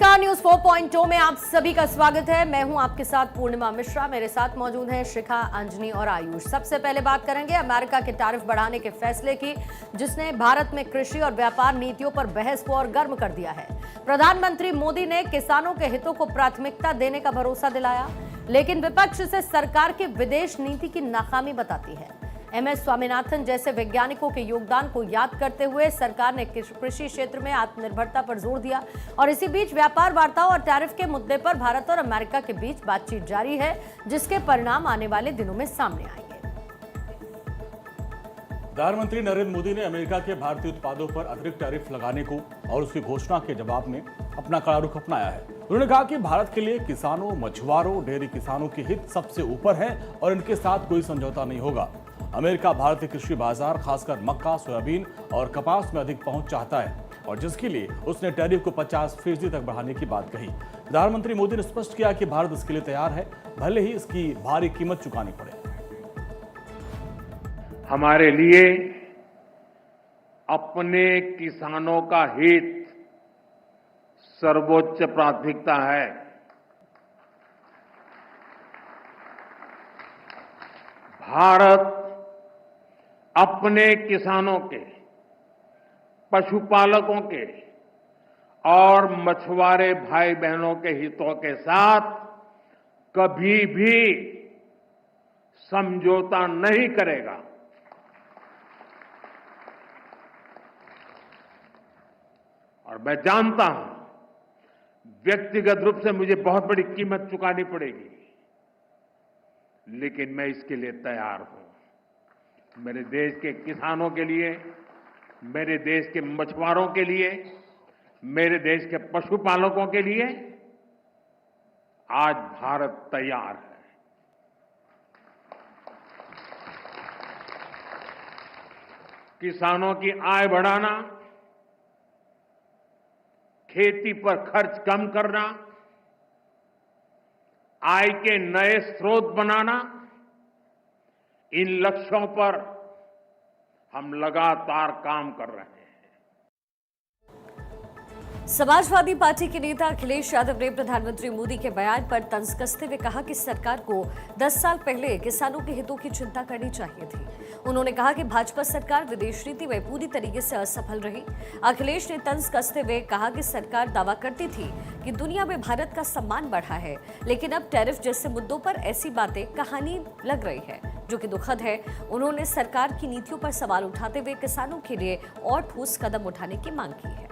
नमस्कार, न्यूज 4.0 में आप सभी का स्वागत है। मैं हूं आपके साथ पूर्णिमा मिश्रा। मेरे साथ मौजूद हैं शिखा, अंजनी और आयुष। सबसे पहले बात करेंगे अमेरिका के टैरिफ बढ़ाने के फैसले की, जिसने भारत में कृषि और व्यापार नीतियों पर बहस को और गर्म कर दिया है। प्रधानमंत्री मोदी ने किसानों के हितों को प्राथमिकता देने का भरोसा दिलाया, लेकिन विपक्ष इसे सरकार की विदेश नीति की नाकामी बताती है। एमएस स्वामीनाथन जैसे वैज्ञानिकों के योगदान को याद करते हुए सरकार ने कृषि क्षेत्र में आत्मनिर्भरता पर जोर दिया और इसी बीच व्यापार वार्ताओं और टैरिफ के मुद्दे पर भारत और अमेरिका के बीच बातचीत जारी है, जिसके परिणाम आने वाले दिनों में सामने आएंगे। प्रधानमंत्री नरेंद्र मोदी ने अमेरिका के भारतीय उत्पादों पर अतिरिक्त टैरिफ लगाने को और उसकी घोषणा के जवाब में अपना कड़ा रुख अपनाया है। उन्होंने कहा कि भारत के लिए किसानों, मछुआरों, डेयरी किसानों के हित सबसे ऊपर है और इनके साथ कोई समझौता नहीं होगा। अमेरिका भारतीय कृषि बाजार, खासकर मक्का, सोयाबीन और कपास में अधिक पहुंच चाहता है और जिसके लिए उसने टैरिफ को 50% तक बढ़ाने की बात कही। प्रधानमंत्री मोदी ने स्पष्ट किया कि भारत इसके लिए तैयार है, भले ही इसकी भारी कीमत चुकानी पड़े। हमारे लिए अपने किसानों का हित सर्वोच्च प्राथमिकता है। भारत अपने किसानों के, पशुपालकों के और मछुआरे भाई बहनों के हितों के साथ कभी भी समझौता नहीं करेगा। और मैं जानता हूं, व्यक्तिगत रूप से मुझे बहुत बड़ी कीमत चुकानी पड़ेगी, लेकिन मैं इसके लिए तैयार हूं। मेरे देश के किसानों के लिए, मेरे देश के मछुआरों के लिए, मेरे देश के पशुपालकों के लिए आज भारत तैयार है। किसानों की आय बढ़ाना, खेती पर खर्च कम करना, आय के नए स्रोत बनाना, इन लक्ष्यों पर हम लगातार काम कर रहे हैं। समाजवादी पार्टी के नेता अखिलेश यादव ने प्रधानमंत्री मोदी के बयान पर तंज कसते हुए कहा कि सरकार को 10 साल पहले किसानों के हितों की चिंता करनी चाहिए थी। उन्होंने कहा कि भाजपा सरकार विदेश नीति में पूरी तरीके से असफल रही। अखिलेश ने तंज कसते हुए कहा कि सरकार दावा करती थी कि दुनिया में भारत का सम्मान बढ़ा है, लेकिन अब टैरिफ जैसे मुद्दों पर ऐसी बातें कहानी लग रही है, जो कि दुखद है। उन्होंने सरकार की नीतियों पर सवाल उठाते हुए किसानों के लिए और ठोस कदम उठाने की मांग की है।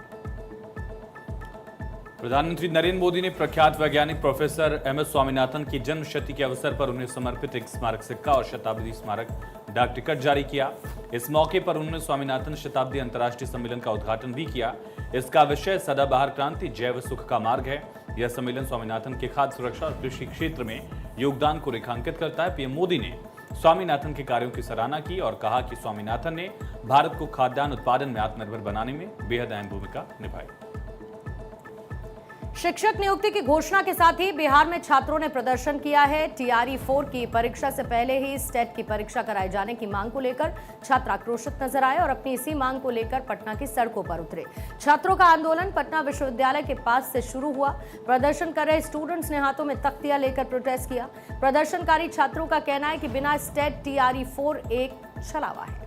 प्रधानमंत्री नरेंद्र मोदी ने प्रख्यात वैज्ञानिक प्रोफेसर एमएस स्वामीनाथन की जन्म शती के अवसर पर उन्हें समर्पित एक स्मारक सिक्का और शताब्दी स्मारक डाक टिकट जारी किया। इस मौके पर उन्होंने स्वामीनाथन शताब्दी अंतर्राष्ट्रीय सम्मेलन का उद्घाटन भी किया। इसका विषय सदाबहार क्रांति, जैव सुख का मार्ग है। यह सम्मेलन स्वामीनाथन के खाद्य सुरक्षा और कृषि क्षेत्र में योगदान को रेखांकित करता है। पीएम मोदी ने स्वामीनाथन के कार्यों की सराहना की और कहा कि स्वामीनाथन ने भारत को खाद्यान्न उत्पादन में आत्मनिर्भर बनाने में बेहद अहम भूमिका निभाई। शिक्षक नियुक्ति की घोषणा के साथ ही बिहार में छात्रों ने प्रदर्शन किया है। टीआरई 4 की परीक्षा से पहले ही स्टेट की परीक्षा कराए जाने की मांग को लेकर छात्र आक्रोशित नजर आए और अपनी इसी मांग को लेकर पटना की सड़कों पर उतरे। छात्रों का आंदोलन पटना विश्वविद्यालय के पास से शुरू हुआ। प्रदर्शन कर रहे स्टूडेंट्स ने हाथों में तख्तियां लेकर प्रोटेस्ट किया। प्रदर्शनकारी छात्रों का कहना है कि बिना स्टेट टीआरई 4 एक छलावा है।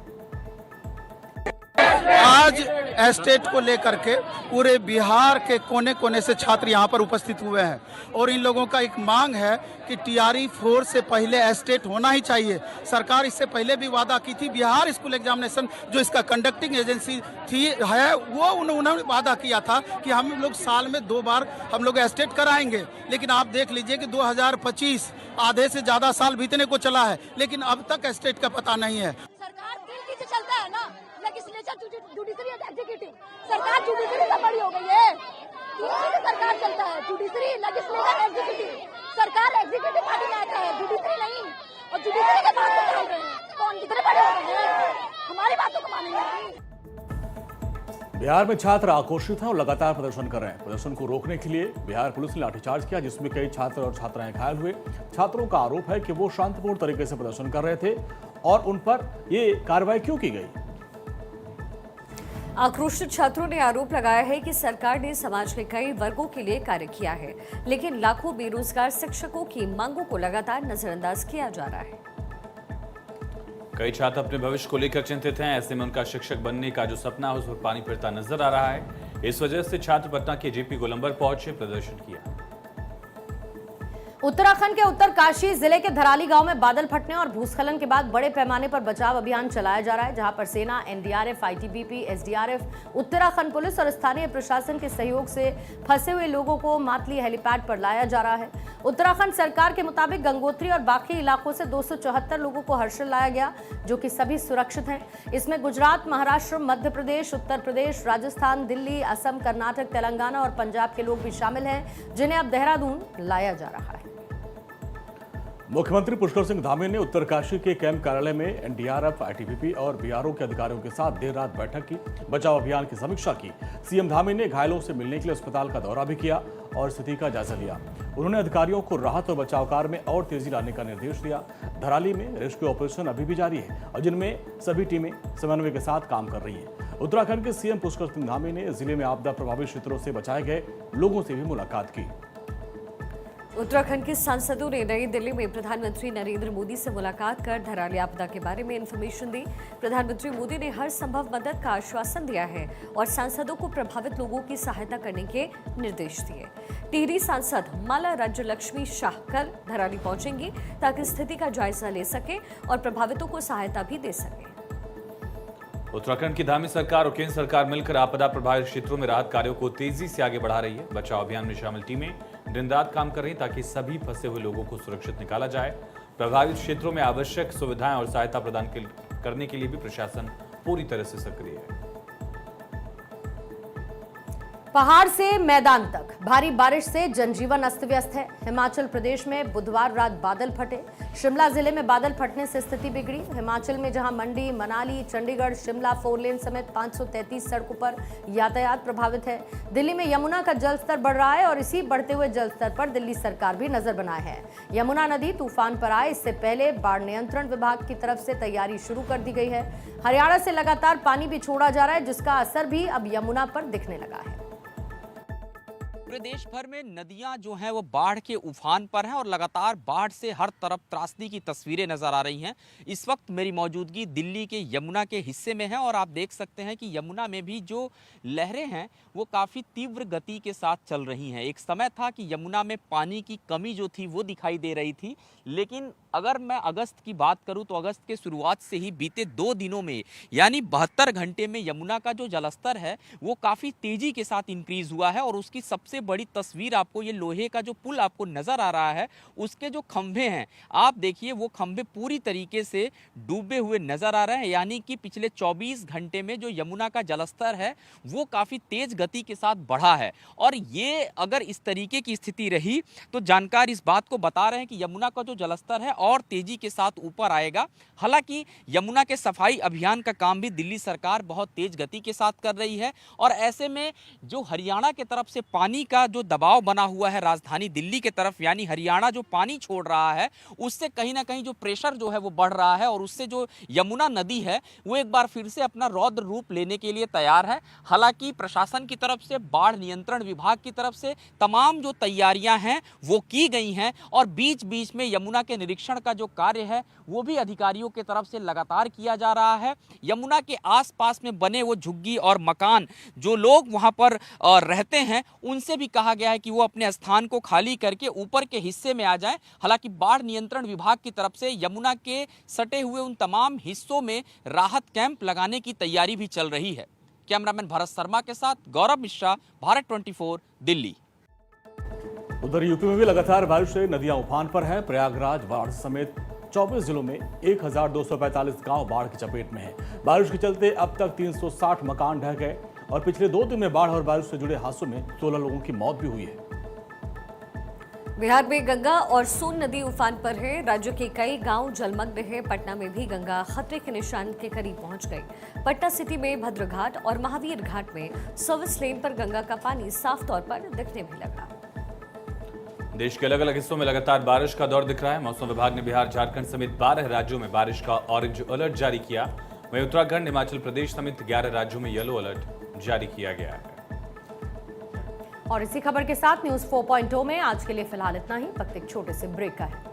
आज एस्टेट को लेकर के पूरे बिहार के कोने कोने से छात्र यहाँ पर उपस्थित हुए हैं और इन लोगों का एक मांग है कि टीआरई 4 से पहले एस्टेट होना ही चाहिए। सरकार इससे पहले भी वादा की थी। बिहार स्कूल एग्जामिनेशन जो इसका कंडक्टिंग एजेंसी है वो उन्होंने वादा किया था कि हम लोग साल में 2 बार हम लोग एस्टेट कराएंगे, लेकिन आप देख लीजिए कि 2025 आधे से ज्यादा साल बीतने को चला है, लेकिन अब तक एस्टेट का पता नहीं है। सरकार दिल की चलता है ना, लेजिस्लेचर जुडिशरी एग्जीक्यूटिव, सरकार जुडिशरी से बड़ी हो गई है। सरकार चलता है, जुडिशरी, लेजिस्लेचर, एग्जीक्यूटिव। सरकार एग्जीक्यूटिव पार्टी में आता है, जुडिशरी नहीं। और जुडिशरी के बात को रहे हैं, कौन कितने बड़े हो गए हैं, हमारी बातों को मानेंगे। बिहार में छात्र आक्रोशित हैं और लगातार प्रदर्शन कर रहे हैं। प्रदर्शन को रोकने के लिए बिहार पुलिस ने लाठीचार्ज किया, जिसमें कई छात्र और छात्राएं घायल हुए। छात्रों का आरोप है कि वो शांतिपूर्ण तरीके से प्रदर्शन कर रहे थे और उन पर ये कार्रवाई क्यों की गई। आक्रोशित छात्रों ने आरोप लगाया है कि सरकार ने समाज के कई वर्गों के लिए कार्य किया है, लेकिन लाखों बेरोजगार शिक्षकों की मांगों को लगातार नजरअंदाज किया जा रहा है। कई छात्र अपने भविष्य को लेकर चिंतित हैं। ऐसे में उनका शिक्षक बनने का जो सपना है उस पर पानी फिरता नजर आ रहा है। इस वजह से छात्र पटना के जेपी गोलंबर पहुंचे, प्रदर्शन किया। उत्तराखंड के उत्तरकाशी जिले के धराली गांव में बादल फटने और भूस्खलन के बाद बड़े पैमाने पर बचाव अभियान चलाया जा रहा है, जहां पर सेना, NDRF, ITBP, SDRF, Uttarakhand police और स्थानीय प्रशासन के सहयोग से फंसे हुए लोगों को मातली हेलीपैड पर लाया जा रहा है। उत्तराखंड सरकार के मुताबिक गंगोत्री और बाकी इलाकों से 274 लोगों को हर्षिल लाया गया, जो कि सभी सुरक्षित हैं। इसमें गुजरात, महाराष्ट्र, मध्य प्रदेश, उत्तर प्रदेश, राजस्थान, दिल्ली, असम, कर्नाटक, तेलंगाना और पंजाब के लोग भी शामिल हैं, जिन्हें अब देहरादून लाया जा रहा है। मुख्यमंत्री पुष्कर सिंह धामी ने उत्तरकाशी के कैंप कार्यालय में एनडीआरएफ, आईटीबीपी और बीआरओ के अधिकारियों के साथ देर रात बैठक की, बचाव अभियान की समीक्षा की। सीएम धामी ने घायलों से मिलने के लिए अस्पताल का दौरा भी किया और स्थिति का जायजा लिया। उन्होंने अधिकारियों को राहत और बचाव कार्य में और तेजी लाने का निर्देश दिया। धराली में रेस्क्यू ऑपरेशन अभी भी जारी है और जिनमें सभी टीमें समन्वय के साथ काम कर रही हैं। उत्तराखंड के सीएम पुष्कर सिंह धामी ने जिले में आपदा प्रभावित क्षेत्रों से बचाए गए लोगों से भी मुलाकात की। उत्तराखंड के सांसदों ने नई दिल्ली में प्रधानमंत्री नरेंद्र मोदी से मुलाकात कर धराली आपदा के बारे में इंफॉर्मेशन दी। प्रधानमंत्री मोदी ने हर संभव मदद का आश्वासन दिया है और सांसदों को प्रभावित लोगों की सहायता करने के निर्देश दिए। टिहरी सांसद माला राज्य लक्ष्मी शाह कल धराली पहुंचेंगी ताकि स्थिति का जायजा ले सके और प्रभावितों को सहायता भी दे सके। उत्तराखंड की धामी सरकार और केंद्र सरकार मिलकर आपदा प्रभावित क्षेत्रों में राहत कार्यों को तेजी से आगे बढ़ा रही है। बचाव अभियान में शामिल टीमें दिन रात काम कर रही ताकि सभी फंसे हुए लोगों को सुरक्षित निकाला जाए। प्रभावित क्षेत्रों में आवश्यक सुविधाएं और सहायता प्रदान करने के लिए भी प्रशासन पूरी तरह से सक्रिय है। पहाड़ से मैदान तक भारी बारिश से जनजीवन अस्त व्यस्त है। हिमाचल प्रदेश में बुधवार रात बादल फटे। शिमला जिले में बादल फटने से स्थिति बिगड़ी। हिमाचल में जहां मंडी, मनाली, चंडीगढ़, शिमला 4 लेन समेत 533 सड़कों पर यातायात प्रभावित है। दिल्ली में यमुना का जलस्तर बढ़ रहा है और इसी बढ़ते हुए जलस्तर पर दिल्ली सरकार भी नजर बनाए है। यमुना नदी तूफान पर आए इससे पहले बाढ़ नियंत्रण विभाग की तरफ से तैयारी शुरू कर दी गई है। हरियाणा से लगातार पानी भी छोड़ा जा रहा है, जिसका असर भी अब यमुना पर दिखने लगा है। पूरे देश भर में नदियां जो हैं वो बाढ़ के उफान पर हैं और लगातार बाढ़ से हर तरफ त्रासदी की तस्वीरें नजर आ रही हैं। इस वक्त मेरी मौजूदगी दिल्ली के यमुना के हिस्से में है और आप देख सकते हैं कि यमुना में भी जो लहरें हैं वो काफ़ी तीव्र गति के साथ चल रही हैं। एक समय था कि यमुना में पानी की कमी जो थी वो दिखाई दे रही थी, लेकिन अगर मैं अगस्त की बात करूं तो अगस्त के शुरुआत से ही बीते 2 दिनों में यानी 72 घंटे में यमुना का जो जलस्तर है वो काफ़ी तेज़ी के साथ इंक्रीज हुआ है। और उसकी सबसे बड़ी तस्वीर आपको ये लोहे का जो पुल आपको नज़र आ रहा है उसके जो खंभे हैं आप देखिए वो खंभे पूरी तरीके से डूबे हुए नज़र आ रहे हैं। यानी कि पिछले 24 घंटे में जो यमुना का जलस्तर है वो काफ़ी तेज़ गति के साथ बढ़ा है। और ये अगर इस तरीके की स्थिति रही तो जानकार इस बात को बता रहे हैं कि यमुना का जो जलस्तर है और तेजी के साथ ऊपर आएगा। हालांकि यमुना के सफाई अभियान का काम भी दिल्ली सरकार बहुत तेज गति के साथ कर रही है और ऐसे में जो हरियाणा के तरफ से पानी का जो दबाव बना हुआ है राजधानी दिल्ली के तरफ, यानी हरियाणा जो पानी छोड़ रहा है उससे कहीं ना कहीं जो प्रेशर जो है वो बढ़ रहा है और उससे जो यमुना नदी है वो एक बार फिर से अपना रौद्र रूप लेने के लिए तैयार है। हालांकि प्रशासन की तरफ से, बाढ़ नियंत्रण विभाग की तरफ से तमाम जो तैयारियां हैं वो की गई हैं और बीच बीच में यमुना के निरीक्षण का जो कार्य है वो भी अधिकारियों की तरफ से लगातार किया जा रहा है। यमुना के आसपास में बने वो झुग्गी और मकान जो लोग वहां पर रहते हैं उनसे भी कहा गया है कि वो अपने स्थान को खाली करके ऊपर के हिस्से में आ जाएं। हालांकि बाढ़ नियंत्रण विभाग की तरफ से यमुना के सटे हुए उन तमाम हिस्सों में राहत कैंप लगाने की तैयारी भी चल रही है। कैमरामैन भरत शर्मा के साथ गौरव मिश्रा, भारत 24, दिल्ली। उधर यूपी में भी लगातार बारिश से नदियां उफान पर है। प्रयागराज, वाराणसी समेत 24 जिलों में 1245 गांव बाढ़ की चपेट में है। बारिश के चलते अब तक 360 मकान ढह गए और पिछले 2 दिन में बाढ़ और बारिश से जुड़े हादसों में 16 लोगों की मौत भी हुई है। बिहार में गंगा और सोन नदी उफान पर है। राज्य के कई गांव जलमग्न हैं। पटना में भी गंगा खतरे के निशान के करीब पहुंच गई। पटना सिटी में भद्रघाट और महावीर घाट में सर्विस लेन पर गंगा का पानी साफ तौर पर दिखने भी लगा। देश के अलग अलग हिस्सों में लगातार बारिश का दौर दिख रहा है। मौसम विभाग ने बिहार, झारखंड समेत 12 राज्यों में बारिश का ऑरेंज अलर्ट जारी किया। वहीं उत्तराखंड, हिमाचल प्रदेश समेत 11 राज्यों में येलो अलर्ट जारी किया गया है। और इसी खबर के साथ न्यूज 4.0 में आज के लिए फिलहाल इतना ही। वक्त एक छोटे से ब्रेक का है।